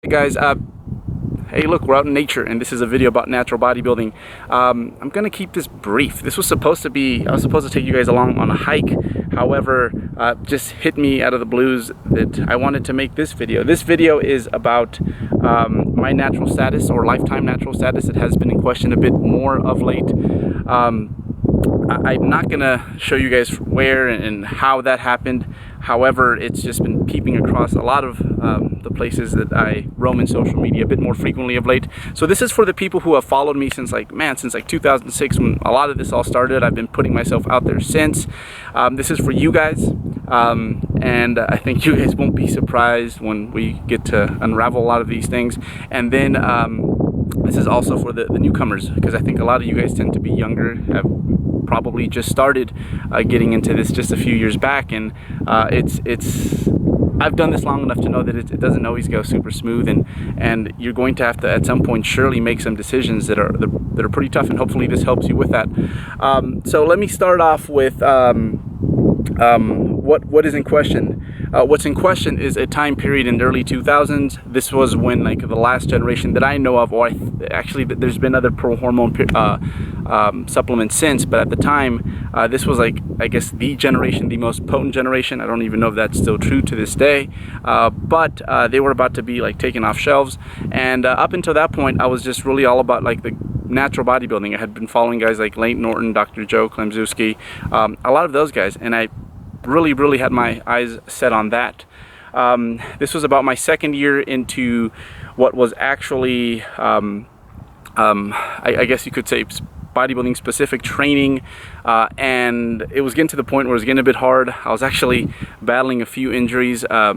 Guys, hey look, we're out in nature and this is a video about natural bodybuilding. I'm gonna keep this brief. This was supposed to be, I was supposed to take you guys along on a hike. However, just hit me out of the blues that I wanted to make this video. This video is about my natural status, or lifetime natural status. It has been in question a bit more of late. I'm not gonna show you guys where and how that happened. However, it's just been peeping across a lot of the places that I roam in social media a bit more frequently of late. So this is for the people who have followed me since like 2006, when a lot of this all started. I've been putting myself out there since. This is for you guys, and I think you guys won't be surprised when we get to unravel a lot of these things. And then this is also for the newcomers, because I think a lot of you guys tend to be younger, have probably just started getting into this just a few years back, and I've done this long enough to know that it doesn't always go super smooth, and you're going to have to at some point surely make some decisions that are pretty tough, and hopefully this helps you with that. So let me start off with what is in question. What's in question is a time period in the early 2000s. This was when, like, the last generation that I know of, or actually there's been other pro-hormone supplements since, but at the time, this was, like, I guess the generation, the most potent generation. I don't even know if that's still true to this day, but they were about to be, like, taken off shelves. And up until that point, I was just really all about, like, the natural bodybuilding. I had been following guys like Lane Norton, Dr. Joe Klemczewski, a lot of those guys, and I really had my eyes set on that. This was about my second year into what was actually, I guess you could say, bodybuilding specific training, and it was getting to the point where it was getting a bit hard. I was actually battling a few injuries. I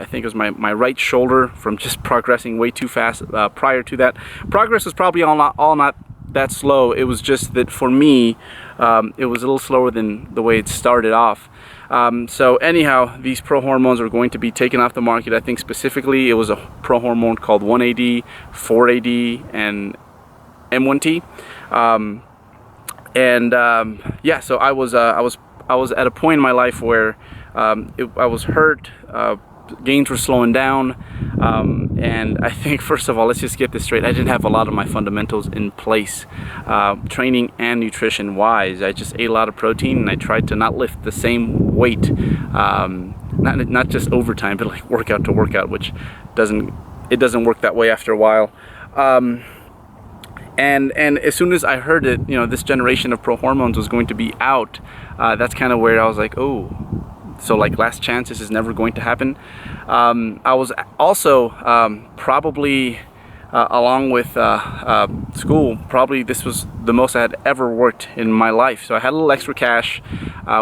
think it was my right shoulder, from just progressing way too fast. Prior to that, progress was probably all not that slow. It was just that for me, it was a little slower than the way it started off. So anyhow, these pro hormones are going to be taken off the market. I think specifically it was a pro hormone called 1AD, 4AD, and M1T. Yeah, so I was at a point in my life where I was hurt. Gains were slowing down, and I think, first of all, let's just get this straight. I didn't have a lot of my fundamentals in place, training and nutrition wise. I just ate a lot of protein, and I tried to not lift the same weight, not just overtime, but like workout to workout, which doesn't work that way after a while. And as soon as I heard it, this generation of pro hormones was going to be out, that's kind of where I was like, oh, so like last chance, this is never going to happen. I was also probably, along with school, probably this was the most I had ever worked in my life. So I had a little extra cash,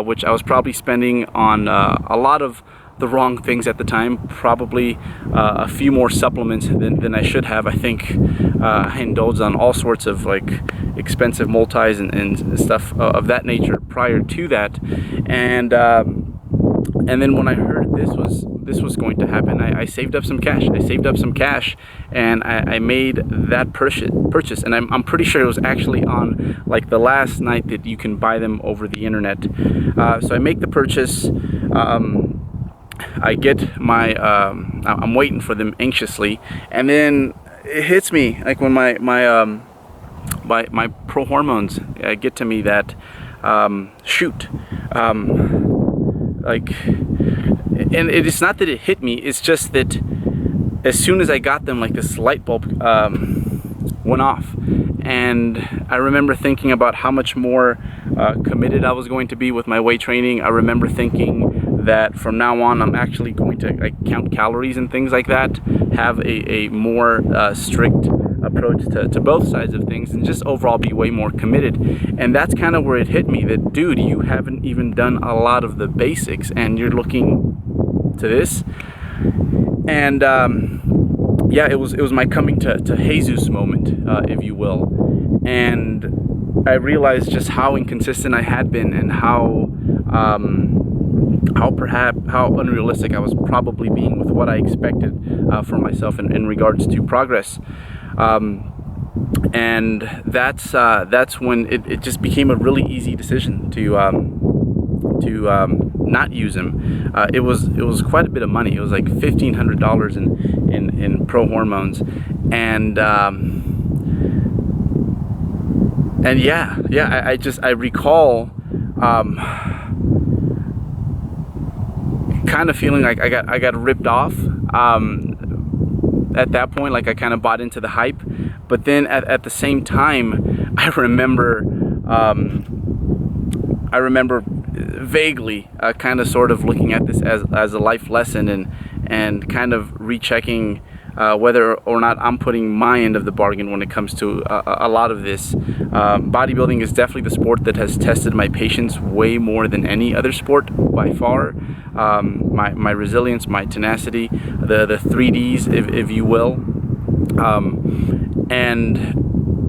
which I was probably spending on a lot of the wrong things at the time. Probably a few more supplements than I should have. I think I indulged on all sorts of like expensive multis and stuff of that nature prior to that, and then when I heard this was going to happen, I saved up some cash. And I made that purchase, and I'm pretty sure it was actually on like the last night that you can buy them over the internet. So I make the purchase. I get my, I'm waiting for them anxiously, and then it hits me like when my pro hormones get to me that shoot. And it's not that it hit me, it's just that as soon as I got them, like this light bulb went off, and I remember thinking about how much more committed I was going to be with my weight training. I remember thinking that from now on I'm actually going to count calories and things like that, have a more strict approach to both sides of things, and just overall be way more committed. And that's kind of where it hit me that, dude, you haven't even done a lot of the basics and you're looking to this. And yeah, it was my coming to Jesus moment, if you will. And I realized just how inconsistent I had been, and how unrealistic I was probably being with what I expected from myself in regards to progress. And that's when it just became a really easy decision to not use them. It was quite a bit of money. It was like $1,500 in pro hormones, and yeah, I recall kind of feeling like I got ripped off at that point. Like I kind of bought into the hype, but then at the same time, I remember vaguely kind of sort of looking at this as a life lesson, and kind of rechecking whether or not I'm putting my end of the bargain when it comes to a lot of this. Bodybuilding is definitely the sport that has tested my patience way more than any other sport by far. My resilience, my tenacity, the 3Ds, if you will. And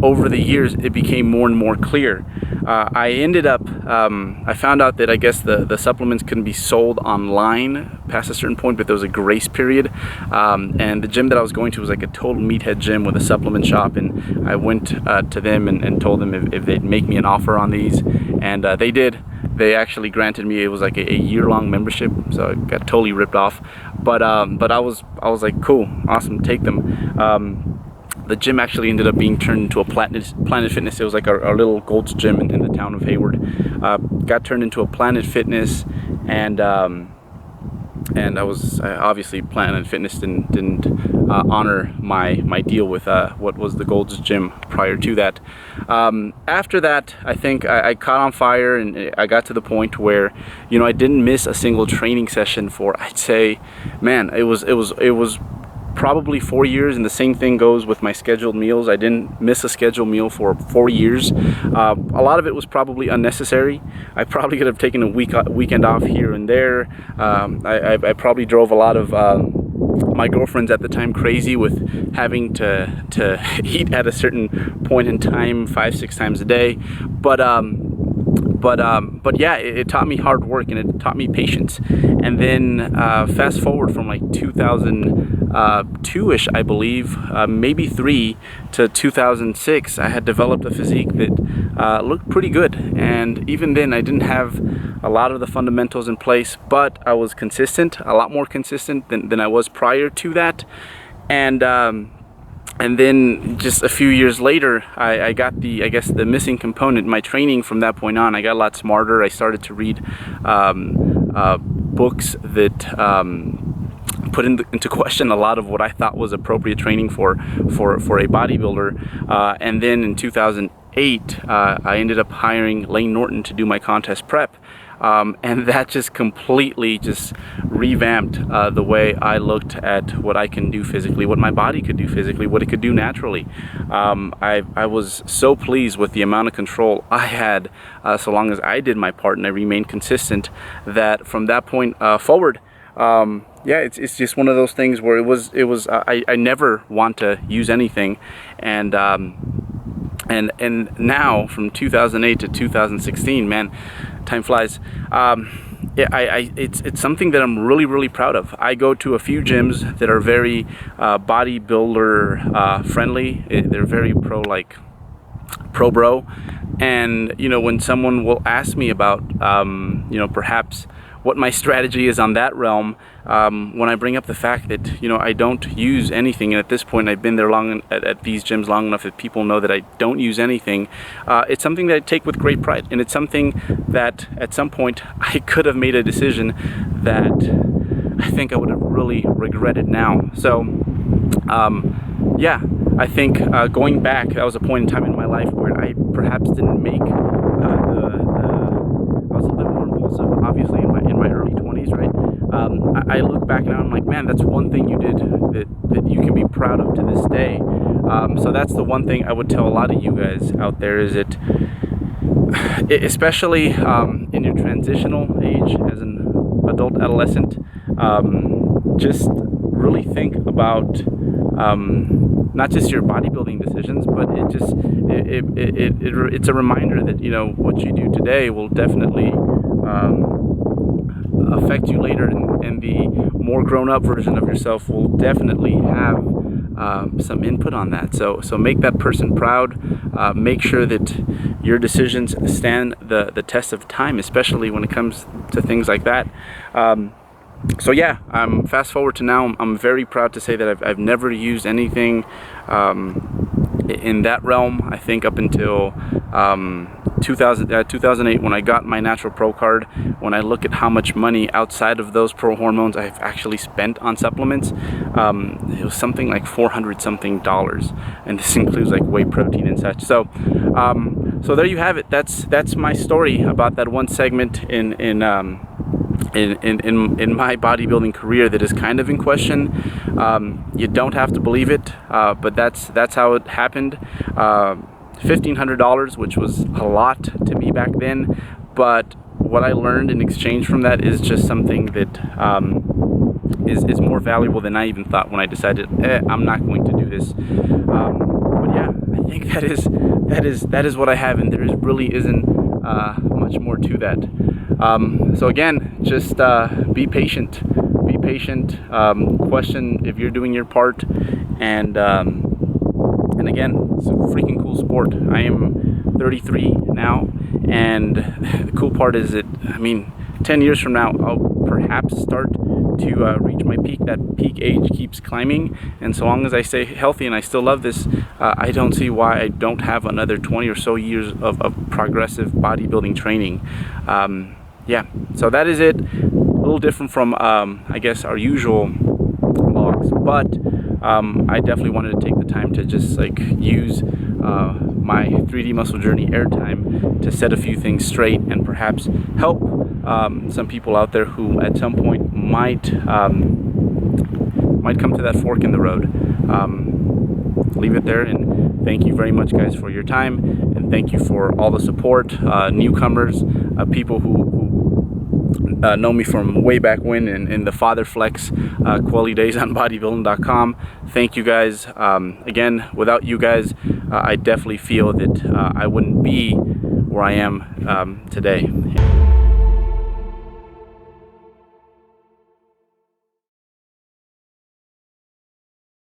over the years, it became more and more clear. I ended up, I found out that I guess the supplements couldn't be sold online past a certain point, but there was a grace period. And the gym that I was going to was like a total meathead gym with a supplement shop. And I went to them and told them if they'd make me an offer on these. And they did. They actually granted me, it was like a year-long membership, so I got totally ripped off. But I was like, cool, awesome, take them. The gym actually ended up being turned into a Planet Fitness. It was like our little Gold's Gym in the town of Hayward. Got turned into a Planet Fitness, and I was obviously Planet Fitness didn't honor my deal with what was the Gold's Gym prior to that. After that, I think I caught on fire, and I got to the point where, you know, I didn't miss a single training session for, I'd say, man, it was probably 4 years, and the same thing goes with my scheduled meals. I didn't miss a scheduled meal for 4 years. A lot of it was probably unnecessary. I probably could have taken a weekend off here and there. I probably drove a lot of my girlfriends at the time crazy with having to eat at a certain point in time 5-6 times a day. But yeah, it taught me hard work, and it taught me patience. And then fast forward from like 2002-ish, I believe, maybe 3 to 2006, I had developed a physique that looked pretty good. And even then, I didn't have a lot of the fundamentals in place, but I was consistent, a lot more consistent than I was prior to that. And then just a few years later, I got the missing component. My training from that point on, I got a lot smarter. I started to read books that put into question a lot of what I thought was appropriate training for a bodybuilder. And then in 2008, I ended up hiring Lane Norton to do my contest prep. And that just completely just revamped the way I looked at what I can do physically, what my body could do physically, what it could do naturally. I was so pleased with the amount of control I had so long as I did my part and I remained consistent, that from that point forward, yeah, it's just one of those things where I never want to use anything. And now from 2008 to 2016, man, time flies. It's something that I'm really proud of. I go to a few gyms that are very bodybuilder friendly. They're very pro bro. And you know, when someone will ask me about you know, perhaps what my strategy is on that realm, when I bring up the fact that, you know, I don't use anything, and at this point I've been there at these gyms long enough that people know that I don't use anything, it's something that I take with great pride, and it's something that at some point I could have made a decision that I think I would have really regretted now. So yeah, I think going back, that was a point in time in my life where I perhaps didn't make I was a little bit more impulsive, obviously, in my early 20s, right? I look back now and I'm like, man, that's one thing you did that you can be proud of to this day. So that's the one thing I would tell a lot of you guys out there, is that especially in your transitional age as an adult adolescent, just really think about not just your bodybuilding decisions, but it's a reminder that, you know, what you do today will definitely affect you later, and the more grown-up version of yourself will definitely have some input on that. So make that person proud. Make sure that your decisions stand the test of time, especially when it comes to things like that. So yeah, fast forward to now, I'm very proud to say that I've never used anything in that realm. I think up until 2008, when I got my Natural Pro card, when I look at how much money outside of those pro hormones I've actually spent on supplements, it was something like $400 something, and this includes like whey protein and such. So so there you have it. That's my story about that one segment in my bodybuilding career that is kind of in question. You don't have to believe it, but that's how it happened. $1,500, which was a lot to me back then, but what I learned in exchange from that is just something that is more valuable than I even thought when I decided I'm not going to do this. But yeah, I think that is what I have, and there really isn't much more to that. So again, just be patient. Be patient. Question if you're doing your part, and again, it's a freaking cool sport. I am 33 now, and the cool part is that, I mean, 10 years from now, I'll perhaps start to reach my peak. That peak age keeps climbing, and so long as I stay healthy and I still love this, I don't see why I don't have another 20 or so years of progressive bodybuilding training. Yeah, so that is it. A little different from, I guess, our usual vlogs, but I definitely wanted to take the time to just like use my 3D Muscle Journey airtime to set a few things straight and perhaps help some people out there who at some point might come to that fork in the road. Leave it there, and thank you very much, guys, for your time, and thank you for all the support. Newcomers, people who know me from way back when in the Father Flex quality days on bodybuilding.com. Thank you, guys. Again, without you guys, I definitely feel that I wouldn't be where I am today.